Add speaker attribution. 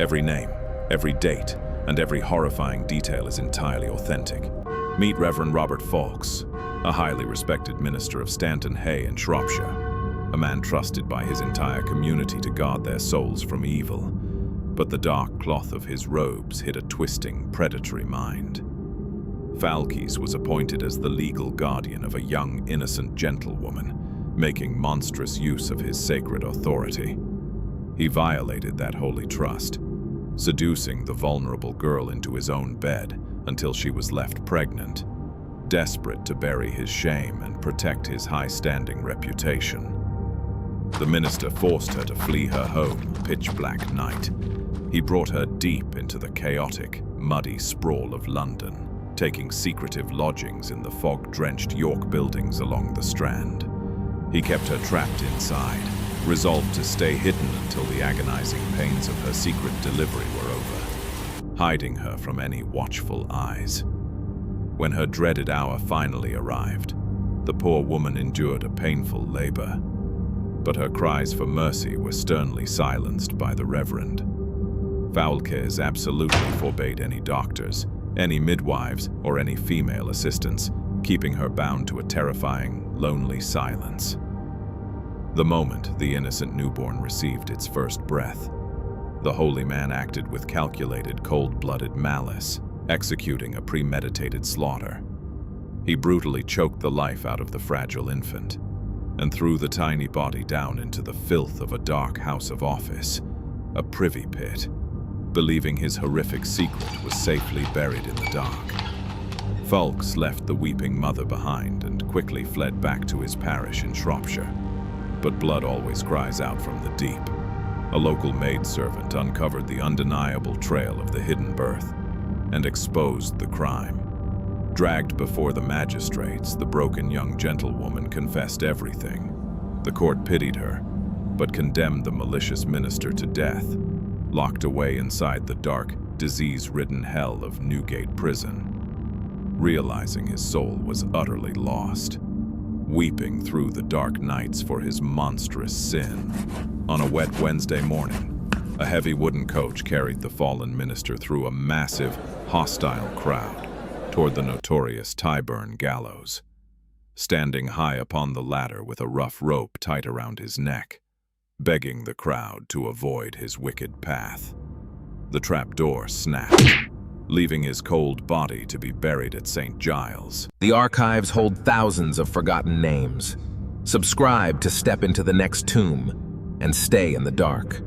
Speaker 1: Every name, every date, and every horrifying detail is entirely authentic. Meet Reverend Robert Foulkes, a highly respected minister of Stanton Hay in Shropshire, a man trusted by his entire community to guard their souls from evil. But the dark cloth of his robes hid a twisting, predatory mind. Foulkes was appointed as the legal guardian of a young, innocent gentlewoman, making monstrous use of his sacred authority. He violated that holy trust, seducing the vulnerable girl into his own bed until she was left pregnant, desperate to bury his shame and protect his high-standing reputation. The minister forced her to flee her home, pitch-black night. He brought her deep into the chaotic, muddy sprawl of London, taking secretive lodgings in the fog-drenched York buildings along the Strand. He kept her trapped inside, resolved to stay hidden until the agonizing pains of her secret delivery were over, hiding her from any watchful eyes. When her dreaded hour finally arrived, the poor woman endured a painful labor, but her cries for mercy were sternly silenced by the Reverend. Foulkes absolutely forbade any doctors, any midwives, or any female assistants, keeping her bound to a terrifying, lonely silence. The moment the innocent newborn received its first breath, the holy man acted with calculated, cold-blooded malice, executing a premeditated slaughter. He brutally choked the life out of the fragile infant and threw the tiny body down into the filth of a dark house of office, a privy pit, believing his horrific secret was safely buried in the dark. Foulkes left the weeping mother behind and quickly fled back to his parish in Shropshire. But blood always cries out from the deep. A local maidservant uncovered the undeniable trail of the hidden birth and exposed the crime. Dragged before the magistrates, the broken young gentlewoman confessed everything. The court pitied her, but condemned the malicious minister to death, locked away inside the dark, disease-ridden hell of Newgate Prison. Realizing his soul was utterly lost, weeping through the dark nights for his monstrous sin. On a wet Wednesday morning, a heavy wooden coach carried the fallen minister through a massive, hostile crowd toward the notorious Tyburn gallows. Standing high upon the ladder with a rough rope tight around his neck, begging the crowd to avoid his wicked path. The trapdoor snapped, leaving his cold body to be buried at St. Giles.
Speaker 2: The archives hold thousands of forgotten names. Subscribe to step into the next tomb and stay in the dark.